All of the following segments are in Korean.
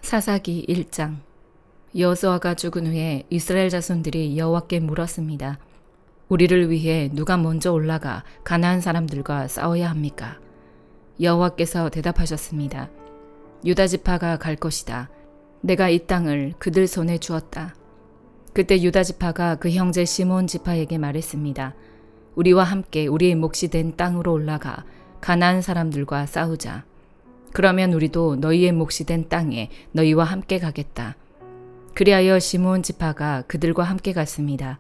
사사기 1장. 여호수아가 죽은 후에 이스라엘 자손들이 여호와께 물었습니다. 우리를 위해 누가 먼저 올라가 가나안 사람들과 싸워야 합니까? 여호와께서 대답하셨습니다. 유다 지파가 갈 것이다. 내가 이 땅을 그들 손에 주었다. 그때 유다 지파가 그 형제 시므온 지파에게 말했습니다. 우리와 함께 우리의 몫이 된 땅으로 올라가 가나안 사람들과 싸우자. 그러면 우리도 너희의 몫이 된 땅에 너희와 함께 가겠다. 그리하여 시므온 지파가 그들과 함께 갔습니다.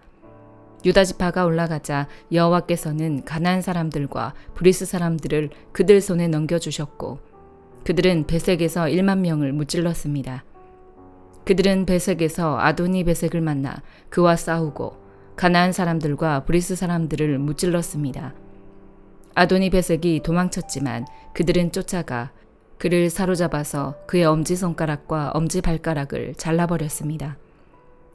유다 지파가 올라가자 여호와께서는 가나안 사람들과 브리스 사람들을 그들 손에 넘겨주셨고 그들은 베색에서 1만 명을 무찔렀습니다. 그들은 베색에서 아도니 베색을 만나 그와 싸우고 가나안 사람들과 브리스 사람들을 무찔렀습니다. 아도니 베색이 도망쳤지만 그들은 쫓아가 그를 사로잡아서 그의 엄지손가락과 엄지발가락을 잘라버렸습니다.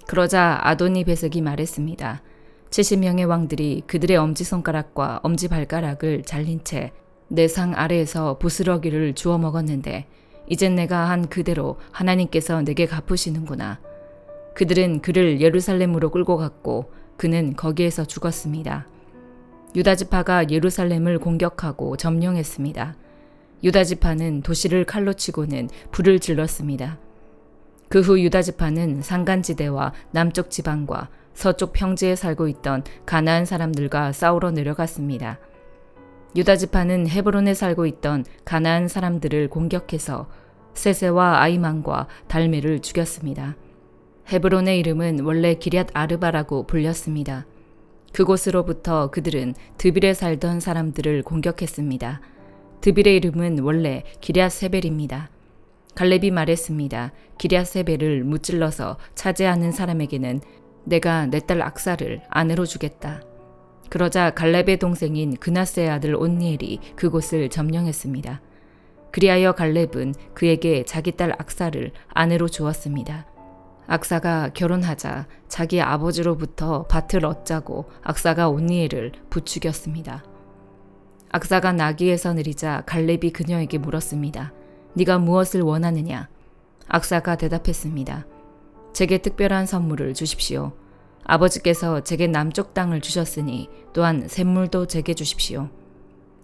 그러자 아도니 베색이 말했습니다. 70명의 왕들이 그들의 엄지손가락과 엄지발가락을 잘린 채 내 상 아래에서 부스러기를 주워 먹었는데 이젠 내가 한 그대로 하나님께서 내게 갚으시는구나. 그들은 그를 예루살렘으로 끌고 갔고 그는 거기에서 죽었습니다. 유다 지파가 예루살렘을 공격하고 점령했습니다. 유다 지파는 도시를 칼로 치고는 불을 질렀습니다. 그 후 유다 지파는 산간지대와 남쪽 지방과 서쪽 평지에 살고 있던 가나안 사람들과 싸우러 내려갔습니다. 유다 지파는 헤브론에 살고 있던 가나안 사람들을 공격해서 세세와 아이만과 달메를 죽였습니다. 헤브론의 이름은 원래 기럇 아르바라고 불렸습니다. 그곳으로부터 그들은 드빌에 살던 사람들을 공격했습니다. 드빌의 이름은 원래 기럇 세벨입니다. 갈렙이 말했습니다. 기럇 세벨을 무찔러서 차지하는 사람에게는 내가 내 딸 악사를 아내로 주겠다. 그러자 갈렙의 동생인 그나스의 아들 온니엘이 그곳을 점령했습니다. 그리하여 갈렙은 그에게 자기 딸 악사를 아내로 주었습니다. 악사가 결혼하자 자기 아버지로부터 밭을 얻자고 악사가 온니엘을 부추겼습니다. 악사가 나귀에서 내리자 갈렙이 그녀에게 물었습니다. 네가 무엇을 원하느냐? 악사가 대답했습니다. 제게 특별한 선물을 주십시오. 아버지께서 제게 남쪽 땅을 주셨으니 또한 샘물도 제게 주십시오.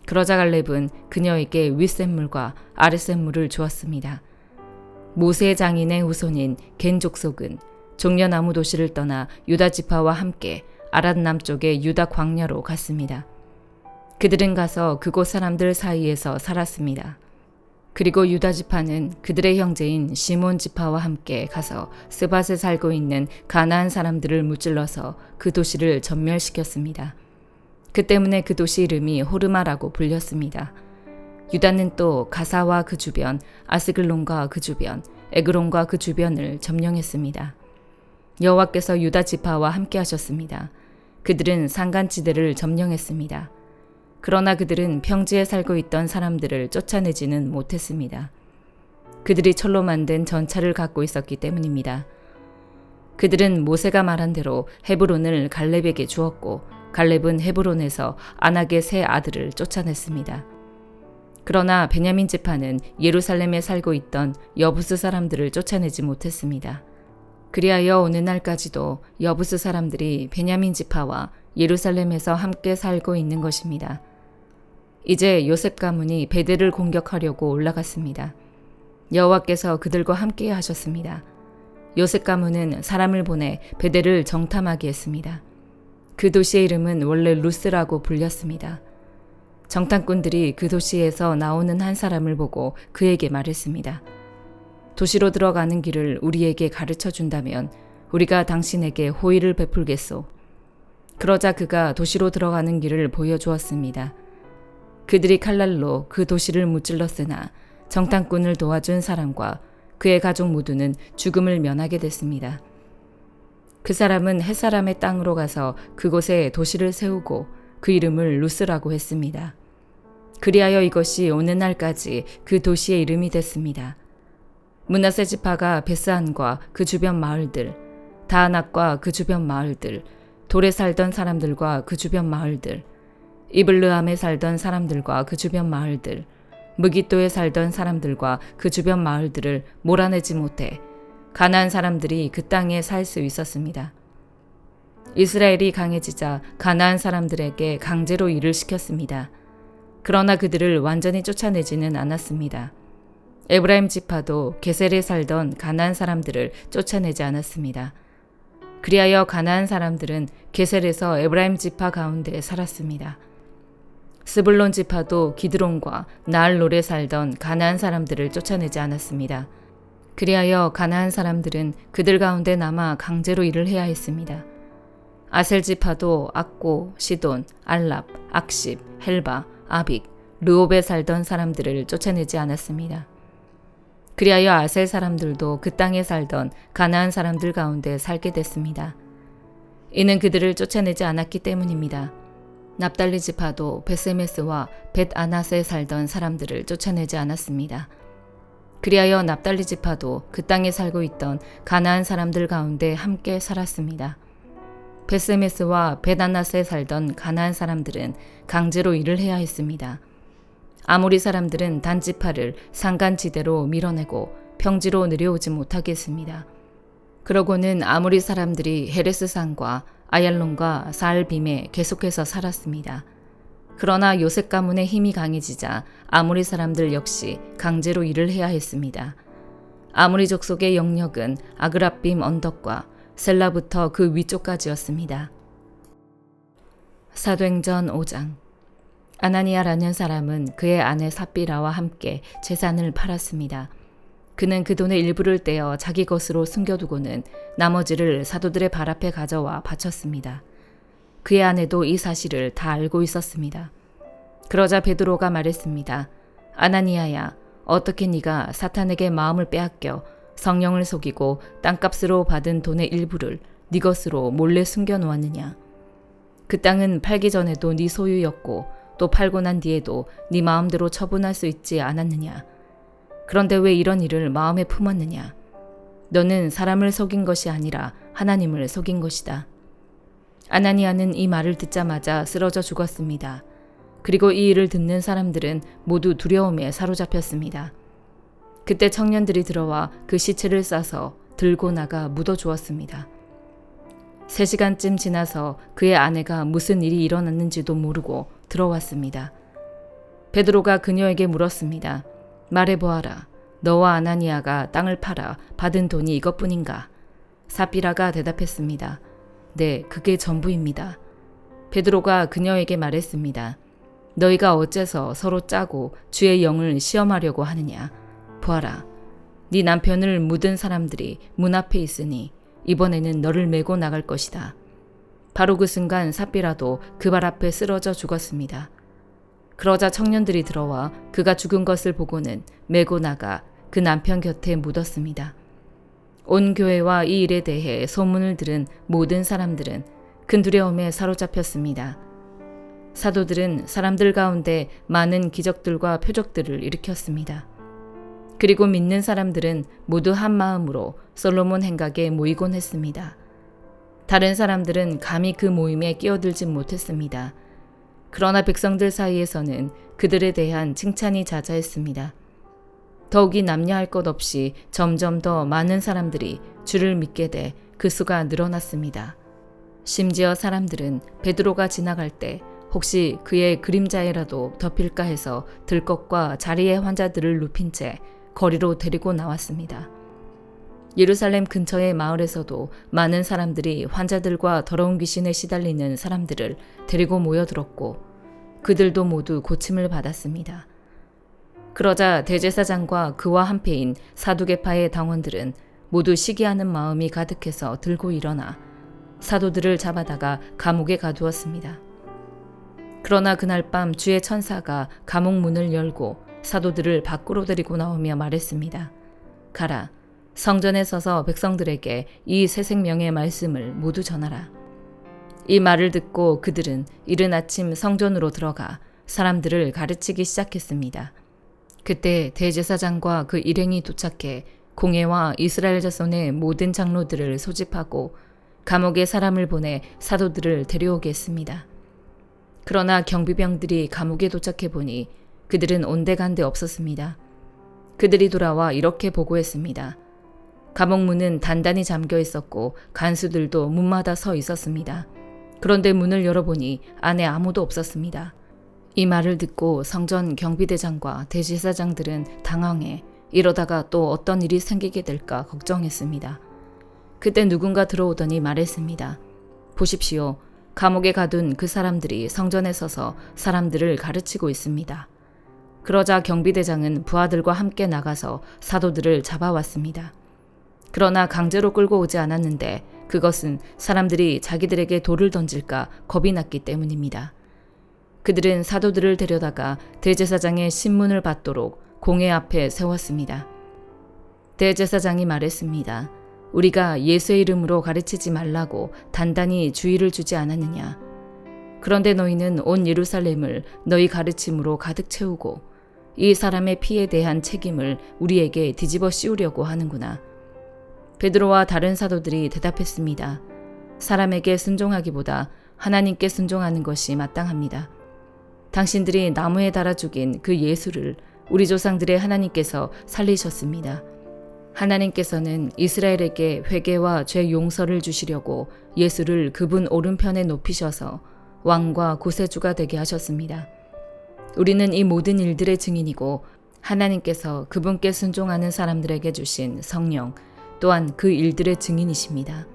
그러자 갈렙은 그녀에게 윗샘물과 아랫샘물을 주었습니다. 모세 장인의 후손인 겐 족속은 종려나무 도시를 떠나 유다 지파와 함께 아랏 남쪽의 유다 광야로 갔습니다. 그들은 가서 그곳 사람들 사이에서 살았습니다. 그리고 유다 지파는 그들의 형제인 시몬 지파와 함께 가서 스밧에 살고 있는 가나안 사람들을 무찔러서 그 도시를 전멸시켰습니다. 그 때문에 그 도시 이름이 호르마라고 불렸습니다. 유다는 또 가사와 그 주변, 아스글론과 그 주변, 에그론과 그 주변을 점령했습니다. 여호와께서 유다 지파와 함께 하셨습니다. 그들은 산간지대를 점령했습니다. 그러나 그들은 평지에 살고 있던 사람들을 쫓아내지는 못했습니다. 그들이 철로 만든 전차를 갖고 있었기 때문입니다. 그들은 모세가 말한 대로 헤브론을 갈렙에게 주었고 갈렙은 헤브론에서 아낙의 세 아들을 쫓아냈습니다. 그러나 베냐민 지파는 예루살렘에 살고 있던 여부스 사람들을 쫓아내지 못했습니다. 그리하여 오는 날까지도 여부스 사람들이 베냐민 지파와 예루살렘에서 함께 살고 있는 것입니다. 이제 요셉 가문이 베델을 공격하려고 올라갔습니다. 여호와께서 그들과 함께 하셨습니다. 요셉 가문은 사람을 보내 베델을 정탐하게 했습니다. 그 도시의 이름은 원래 루스라고 불렸습니다. 정탐꾼들이 그 도시에서 나오는 한 사람을 보고 그에게 말했습니다. 도시로 들어가는 길을 우리에게 가르쳐 준다면 우리가 당신에게 호의를 베풀겠소. 그러자 그가 도시로 들어가는 길을 보여주었습니다. 그들이 칼날로 그 도시를 무찔렀으나 정탐꾼을 도와준 사람과 그의 가족 모두는 죽음을 면하게 됐습니다. 그 사람은 햇사람의 땅으로 가서 그곳에 도시를 세우고 그 이름을 루스라고 했습니다. 그리하여 이것이 오는 날까지 그 도시의 이름이 됐습니다. 므낫세 지파가 베스안과 그 주변 마을들, 다아낙과 그 주변 마을들, 돌에 살던 사람들과 그 주변 마을들, 이블르함에 살던 사람들과 그 주변 마을들, 무깃도에 살던 사람들과 그 주변 마을들을 몰아내지 못해 가나안 사람들이 그 땅에 살 수 있었습니다. 이스라엘이 강해지자 가나안 사람들에게 강제로 일을 시켰습니다. 그러나 그들을 완전히 쫓아내지는 않았습니다. 에브라임 지파도 게셀에 살던 가나안 사람들을 쫓아내지 않았습니다. 그리하여 가나안 사람들은 게셀에서 에브라임 지파 가운데 살았습니다. 스불론 지파도 기드론과 나알롤에 살던 가나안 사람들을 쫓아내지 않았습니다. 그리하여 가나안 사람들은 그들 가운데 남아 강제로 일을 해야 했습니다. 아셀 지파도 악고, 시돈, 알랍, 악십, 헬바, 아빅, 르옵에 살던 사람들을 쫓아내지 않았습니다. 그리하여 아셀 사람들도 그 땅에 살던 가나안 사람들 가운데 살게 됐습니다. 이는 그들을 쫓아내지 않았기 때문입니다. 납달리 지파도 벳세메스와 벳아낫에 살던 사람들을 쫓아내지 않았습니다. 그리하여 납달리 지파도 그 땅에 살고 있던 가나안 사람들 가운데 함께 살았습니다. 벳세메스와 벳아낫에 살던 가나안 사람들은 강제로 일을 해야 했습니다. 아모리 사람들은 단지파를 산간지대로 밀어내고 평지로 내려오지 못하게 했습니다. 그러고는 아모리 사람들이 헤레스산과 아얄론과 사알빔에 계속해서 살았습니다. 그러나 요셉 가문의 힘이 강해지자 아모리 사람들 역시 강제로 일을 해야 했습니다. 아모리 족속의 영역은 아그랍빔 언덕과 셀라부터 그 위쪽까지였습니다. 사도행전 5장. 아나니아라는 사람은 그의 아내 삽비라와 함께 재산을 팔았습니다. 그는 그 돈의 일부를 떼어 자기 것으로 숨겨두고는 나머지를 사도들의 발 앞에 가져와 바쳤습니다. 그의 아내도 이 사실을 다 알고 있었습니다. 그러자 베드로가 말했습니다. 아나니아야, 어떻게 네가 사탄에게 마음을 빼앗겨 성령을 속이고 땅값으로 받은 돈의 일부를 네 것으로 몰래 숨겨놓았느냐? 그 땅은 팔기 전에도 네 소유였고 또 팔고 난 뒤에도 네 마음대로 처분할 수 있지 않았느냐? 그런데 왜 이런 일을 마음에 품었느냐? 너는 사람을 속인 것이 아니라 하나님을 속인 것이다. 아나니아는 이 말을 듣자마자 쓰러져 죽었습니다. 그리고 이 일을 듣는 사람들은 모두 두려움에 사로잡혔습니다. 그때 청년들이 들어와 그 시체를 싸서 들고 나가 묻어주었습니다. 3시간쯤 지나서 그의 아내가 무슨 일이 일어났는지도 모르고 들어왔습니다. 베드로가 그녀에게 물었습니다. 말해보아라. 너와 아나니아가 땅을 팔아 받은 돈이 이것뿐인가? 삽비라가 대답했습니다. 네, 그게 전부입니다. 베드로가 그녀에게 말했습니다. 너희가 어째서 서로 짜고 주의 영을 시험하려고 하느냐? 보아라. 네 남편을 묻은 사람들이 문 앞에 있으니 이번에는 너를 메고 나갈 것이다. 바로 그 순간 삽비라도 그 발 앞에 쓰러져 죽었습니다. 그러자 청년들이 들어와 그가 죽은 것을 보고는 메고 나가 그 남편 곁에 묻었습니다. 온 교회와 이 일에 대해 소문을 들은 모든 사람들은 큰 두려움에 사로잡혔습니다. 사도들은 사람들 가운데 많은 기적들과 표적들을 일으켰습니다. 그리고 믿는 사람들은 모두 한 마음으로 솔로몬 행각에 모이곤 했습니다. 다른 사람들은 감히 그 모임에 끼어들지 못했습니다. 그러나 백성들 사이에서는 그들에 대한 칭찬이 자자했습니다. 더욱이 남녀할 것 없이 점점 더 많은 사람들이 주를 믿게 돼 그 수가 늘어났습니다. 심지어 사람들은 베드로가 지나갈 때 혹시 그의 그림자에라도 덮일까 해서 들것과 자리의 환자들을 눕힌 채 거리로 데리고 나왔습니다. 예루살렘 근처의 마을에서도 많은 사람들이 환자들과 더러운 귀신에 시달리는 사람들을 데리고 모여들었고 그들도 모두 고침을 받았습니다. 그러자 대제사장과 그와 한패인 사두개파의 당원들은 모두 시기하는 마음이 가득해서 들고 일어나 사도들을 잡아다가 감옥에 가두었습니다. 그러나 그날 밤 주의 천사가 감옥 문을 열고 사도들을 밖으로 데리고 나오며 말했습니다. 가라. 성전에 서서 백성들에게 이 새 생명의 말씀을 모두 전하라. 이 말을 듣고 그들은 이른 아침 성전으로 들어가 사람들을 가르치기 시작했습니다. 그때 대제사장과 그 일행이 도착해 공회와 이스라엘 자손의 모든 장로들을 소집하고 감옥에 사람을 보내 사도들을 데려오게 했습니다. 그러나 경비병들이 감옥에 도착해 보니 그들은 온데간데 없었습니다. 그들이 돌아와 이렇게 보고했습니다. 감옥 문은 단단히 잠겨 있었고 간수들도 문마다 서 있었습니다. 그런데 문을 열어보니 안에 아무도 없었습니다. 이 말을 듣고 성전 경비대장과 대제사장들은 당황해 이러다가 또 어떤 일이 생기게 될까 걱정했습니다. 그때 누군가 들어오더니 말했습니다. 보십시오. 감옥에 가둔 그 사람들이 성전에 서서 사람들을 가르치고 있습니다. 그러자 경비대장은 부하들과 함께 나가서 사도들을 잡아왔습니다. 그러나 강제로 끌고 오지 않았는데 그것은 사람들이 자기들에게 돌을 던질까 겁이 났기 때문입니다. 그들은 사도들을 데려다가 대제사장의 신문을 받도록 공회 앞에 세웠습니다. 대제사장이 말했습니다. 우리가 예수의 이름으로 가르치지 말라고 단단히 주의를 주지 않았느냐. 그런데 너희는 온 예루살렘을 너희 가르침으로 가득 채우고 이 사람의 피에 대한 책임을 우리에게 뒤집어 씌우려고 하는구나. 베드로와 다른 사도들이 대답했습니다. 사람에게 순종하기보다 하나님께 순종하는 것이 마땅합니다. 당신들이 나무에 달아 죽인 그 예수를 우리 조상들의 하나님께서 살리셨습니다. 하나님께서는 이스라엘에게 회개와 죄 용서를 주시려고 예수를 그분 오른편에 높이셔서 왕과 구세주가 되게 하셨습니다. 우리는 이 모든 일들의 증인이고 하나님께서 그분께 순종하는 사람들에게 주신 성령 또한 그 일들의 증인이십니다.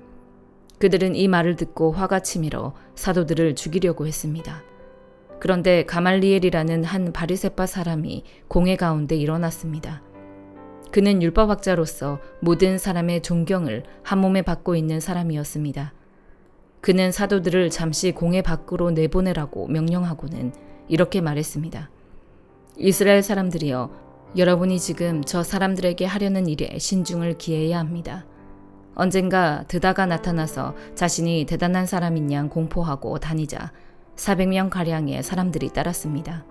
그들은 이 말을 듣고 화가 치밀어 사도들을 죽이려고 했습니다. 그런데 가말리엘이라는 한 바리새파 사람이 공회 가운데 일어났습니다. 그는 율법학자로서 모든 사람의 존경을 한 몸에 받고 있는 사람이었습니다. 그는 사도들을 잠시 공회 밖으로 내보내라고 명령하고는 이렇게 말했습니다. 이스라엘 사람들이여, 여러분이 지금 저 사람들에게 하려는 일에 신중을 기해야 합니다. 언젠가 드다가 나타나서 자신이 대단한 사람인 양 공포하고 다니자 400명가량의 사람들이 따랐습니다.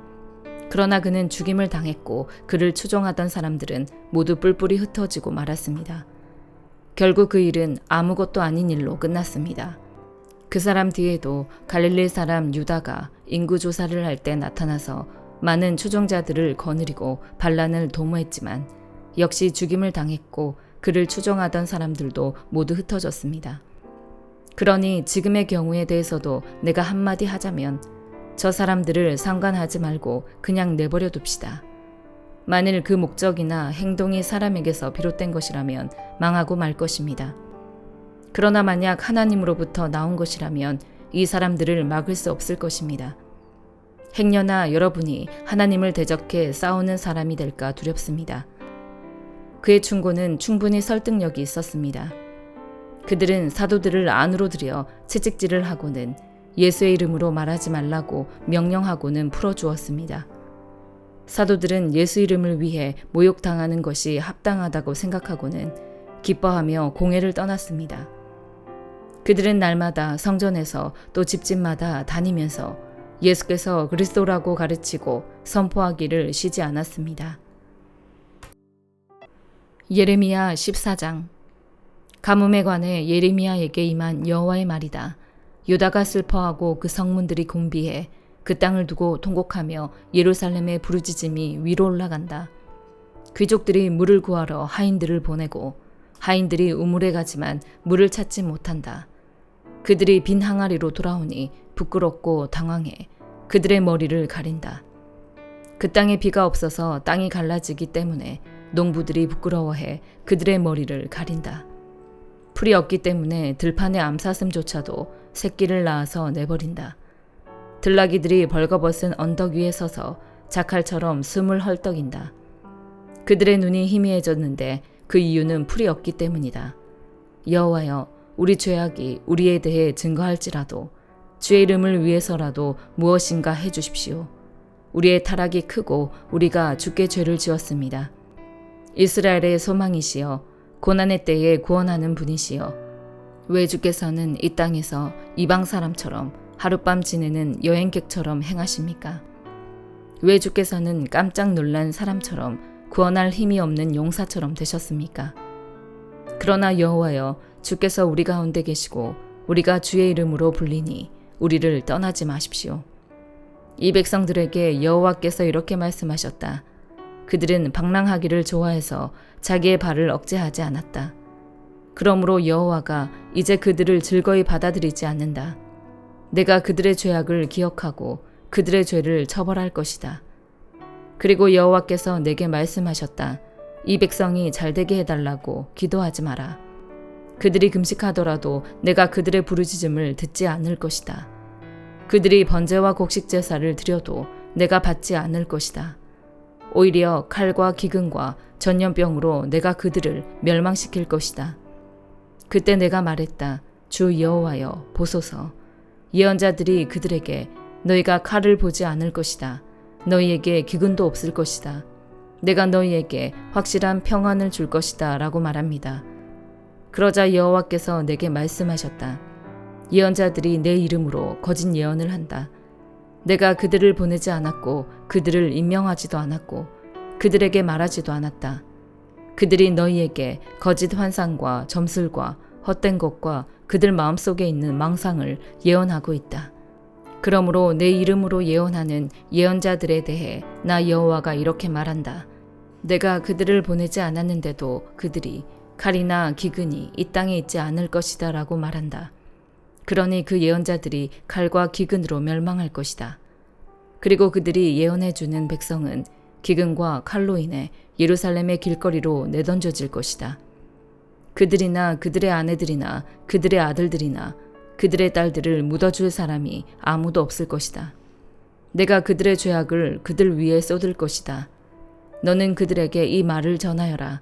그러나 그는 죽임을 당했고 그를 추종하던 사람들은 모두 뿔뿔이 흩어지고 말았습니다. 결국 그 일은 아무것도 아닌 일로 끝났습니다. 그 사람 뒤에도 갈릴리 사람 유다가 인구조사를 할 때 나타나서 많은 추종자들을 거느리고 반란을 도모했지만 역시 죽임을 당했고 그를 추종하던 사람들도 모두 흩어졌습니다. 그러니 지금의 경우에 대해서도 내가 한마디 하자면 저 사람들을 상관하지 말고 그냥 내버려 둡시다. 만일 그 목적이나 행동이 사람에게서 비롯된 것이라면 망하고 말 것입니다. 그러나 만약 하나님으로부터 나온 것이라면 이 사람들을 막을 수 없을 것입니다. 행여나 여러분이 하나님을 대적해 싸우는 사람이 될까 두렵습니다. 그의 충고는 충분히 설득력이 있었습니다. 그들은 사도들을 안으로 들여 채찍질을 하고는 예수의 이름으로 말하지 말라고 명령하고는 풀어주었습니다. 사도들은 예수 이름을 위해 모욕당하는 것이 합당하다고 생각하고는 기뻐하며 공회를 떠났습니다. 그들은 날마다 성전에서 또 집집마다 다니면서 예수께서 그리스도라고 가르치고 선포하기를 쉬지 않았습니다. 예레미야 14장. 가뭄에 관해 예레미야에게 임한 여호와의 말이다. 유다가 슬퍼하고 그 성문들이 공비해 그 땅을 두고 통곡하며 예루살렘의 부르짖음이 위로 올라간다. 귀족들이 물을 구하러 하인들을 보내고 하인들이 우물에 가지만 물을 찾지 못한다. 그들이 빈 항아리로 돌아오니 부끄럽고 당황해 그들의 머리를 가린다. 그 땅에 비가 없어서 땅이 갈라지기 때문에 농부들이 부끄러워해 그들의 머리를 가린다. 풀이 없기 때문에 들판의 암사슴조차도 새끼를 낳아서 내버린다. 들나귀들이 벌거벗은 언덕 위에 서서 자칼처럼 숨을 헐떡인다. 그들의 눈이 희미해졌는데 그 이유는 풀이 없기 때문이다. 여호와여, 우리 죄악이 우리에 대해 증거할지라도 주의 이름을 위해서라도 무엇인가 해주십시오. 우리의 타락이 크고 우리가 주께 죄를 지었습니다. 이스라엘의 소망이시여, 고난의 때에 구원하는 분이시여, 왜 주께서는 이 땅에서 이방 사람처럼 하룻밤 지내는 여행객처럼 행하십니까? 왜 주께서는 깜짝 놀란 사람처럼 구원할 힘이 없는 용사처럼 되셨습니까? 그러나 여호와여, 주께서 우리 가운데 계시고 우리가 주의 이름으로 불리니 우리를 떠나지 마십시오. 이 백성들에게 여호와께서 이렇게 말씀하셨다. 그들은 방랑하기를 좋아해서 자기의 발을 억제하지 않았다. 그러므로 여호와가 이제 그들을 즐거이 받아들이지 않는다. 내가 그들의 죄악을 기억하고 그들의 죄를 처벌할 것이다. 그리고 여호와께서 내게 말씀하셨다. 이 백성이 잘되게 해달라고 기도하지 마라. 그들이 금식하더라도 내가 그들의 부르짖음을 듣지 않을 것이다. 그들이 번제와 곡식 제사를 드려도 내가 받지 않을 것이다. 오히려 칼과 기근과 전염병으로 내가 그들을 멸망시킬 것이다. 그때 내가 말했다. 주 여호와여 보소서. 예언자들이 그들에게 너희가 칼을 보지 않을 것이다. 너희에게 기근도 없을 것이다. 내가 너희에게 확실한 평안을 줄 것이다 라고 말합니다. 그러자 여호와께서 내게 말씀하셨다. 예언자들이 내 이름으로 거짓 예언을 한다. 내가 그들을 보내지 않았고 그들을 임명하지도 않았고 그들에게 말하지도 않았다. 그들이 너희에게 거짓 환상과 점술과 헛된 것과 그들 마음속에 있는 망상을 예언하고 있다. 그러므로 내 이름으로 예언하는 예언자들에 대해 나 여호와가 이렇게 말한다. 내가 그들을 보내지 않았는데도 그들이 칼이나 기근이 이 땅에 있지 않을 것이다 라고 말한다. 그러니 그 예언자들이 칼과 기근으로 멸망할 것이다. 그리고 그들이 예언해주는 백성은 기근과 칼로 인해 예루살렘의 길거리로 내던져질 것이다. 그들이나 그들의 아내들이나 그들의 아들들이나 그들의 딸들을 묻어줄 사람이 아무도 없을 것이다. 내가 그들의 죄악을 그들 위에 쏟을 것이다. 너는 그들에게 이 말을 전하여라.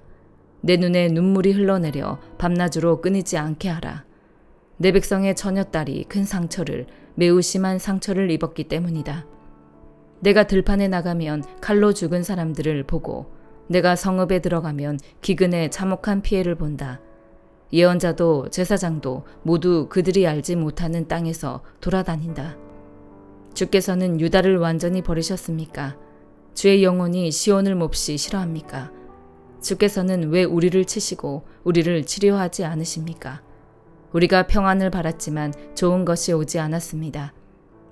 내 눈에 눈물이 흘러내려 밤낮으로 끊이지 않게 하라. 내 백성의 처녀딸이 큰 상처를 매우 심한 상처를 입었기 때문이다. 내가 들판에 나가면 칼로 죽은 사람들을 보고 내가 성읍에 들어가면 기근에 참혹한 피해를 본다. 예언자도 제사장도 모두 그들이 알지 못하는 땅에서 돌아다닌다. 주께서는 유다를 완전히 버리셨습니까? 주의 영혼이 시온을 몹시 싫어합니까? 주께서는 왜 우리를 치시고 우리를 치료하지 않으십니까? 우리가 평안을 바랐지만 좋은 것이 오지 않았습니다.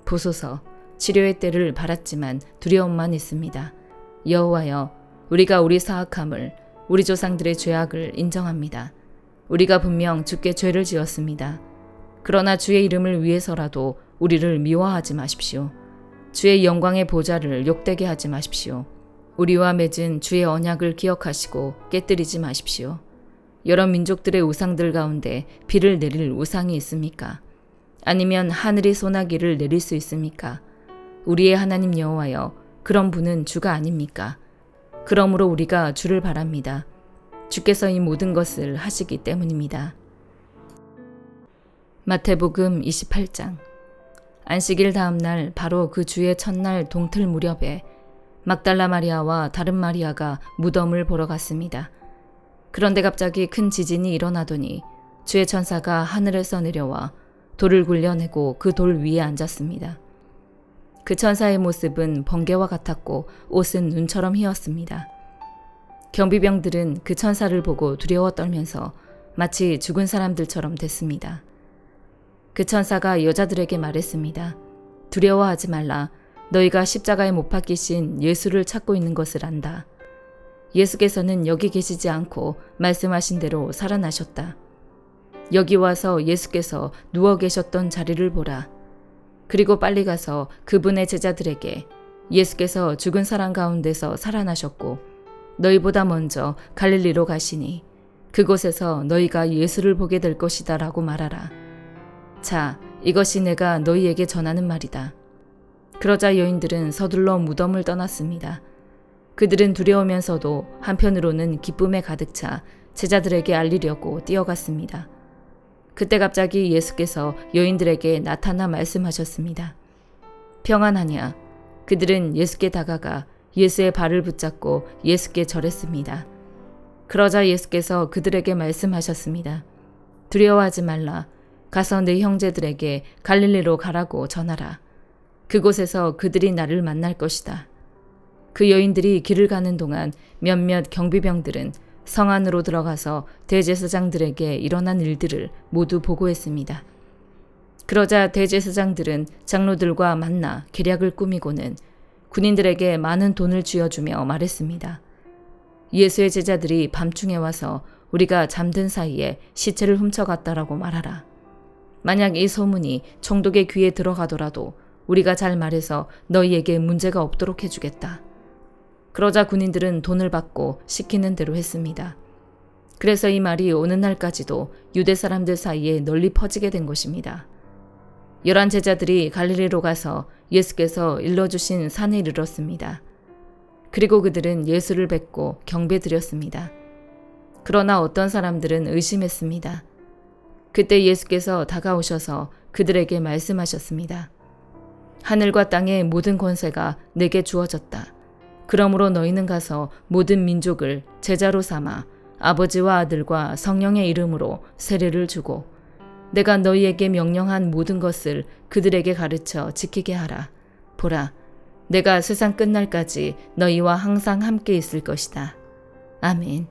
보소서, 치료의 때를 바랐지만 두려움만 있습니다. 여호와여, 우리가 우리 사악함을, 우리 조상들의 죄악을 인정합니다. 우리가 분명 주께 죄를 지었습니다. 그러나 주의 이름을 위해서라도 우리를 미워하지 마십시오. 주의 영광의 보좌를 욕되게 하지 마십시오. 우리와 맺은 주의 언약을 기억하시고 깨뜨리지 마십시오. 여러 민족들의 우상들 가운데 비를 내릴 우상이 있습니까? 아니면 하늘이 소나기를 내릴 수 있습니까? 우리의 하나님 여호와여, 그런 분은 주가 아닙니까? 그러므로 우리가 주를 바랍니다. 주께서 이 모든 것을 하시기 때문입니다. 마태복음 28장. 안식일 다음 날 바로 그 주의 첫날 동틀 무렵에 막달라 마리아와 다른 마리아가 무덤을 보러 갔습니다. 그런데 갑자기 큰 지진이 일어나더니 주의 천사가 하늘에서 내려와 돌을 굴려내고 그 돌 위에 앉았습니다. 그 천사의 모습은 번개와 같았고 옷은 눈처럼 희었습니다. 경비병들은 그 천사를 보고 두려워 떨면서 마치 죽은 사람들처럼 됐습니다. 그 천사가 여자들에게 말했습니다. 두려워하지 말라. 너희가 십자가에 못 박히신 예수를 찾고 있는 것을 안다. 예수께서는 여기 계시지 않고 말씀하신 대로 살아나셨다. 여기 와서 예수께서 누워 계셨던 자리를 보라. 그리고 빨리 가서 그분의 제자들에게 예수께서 죽은 사람 가운데서 살아나셨고 너희보다 먼저 갈릴리로 가시니 그곳에서 너희가 예수를 보게 될 것이다 라고 말하라. 자, 이것이 내가 너희에게 전하는 말이다. 그러자 여인들은 서둘러 무덤을 떠났습니다. 그들은 두려우면서도 한편으로는 기쁨에 가득 차 제자들에게 알리려고 뛰어갔습니다. 그때 갑자기 예수께서 여인들에게 나타나 말씀하셨습니다. 평안하냐? 그들은 예수께 다가가 예수의 발을 붙잡고 예수께 절했습니다. 그러자 예수께서 그들에게 말씀하셨습니다. 두려워하지 말라. 가서 내 형제들에게 갈릴리로 가라고 전하라. 그곳에서 그들이 나를 만날 것이다. 그 여인들이 길을 가는 동안 몇몇 경비병들은 성 안으로 들어가서 대제사장들에게 일어난 일들을 모두 보고했습니다. 그러자 대제사장들은 장로들과 만나 계략을 꾸미고는 군인들에게 많은 돈을 쥐어주며 말했습니다. 예수의 제자들이 밤중에 와서 우리가 잠든 사이에 시체를 훔쳐갔다라고 말하라. 만약 이 소문이 총독의 귀에 들어가더라도 우리가 잘 말해서 너희에게 문제가 없도록 해주겠다. 그러자 군인들은 돈을 받고 시키는 대로 했습니다. 그래서 이 말이 오는 날까지도 유대 사람들 사이에 널리 퍼지게 된 것입니다. 11 제자들이 갈릴리로 가서 예수께서 일러주신 산에 이르렀습니다. 그리고 그들은 예수를 뵙고 경배드렸습니다. 그러나 어떤 사람들은 의심했습니다. 그때 예수께서 다가오셔서 그들에게 말씀하셨습니다. 하늘과 땅의 모든 권세가 내게 주어졌다. 그러므로 너희는 가서 모든 민족을 제자로 삼아 아버지와 아들과 성령의 이름으로 세례를 주고 내가 너희에게 명령한 모든 것을 그들에게 가르쳐 지키게 하라. 보라, 내가 세상 끝날까지 너희와 항상 함께 있을 것이다. 아멘.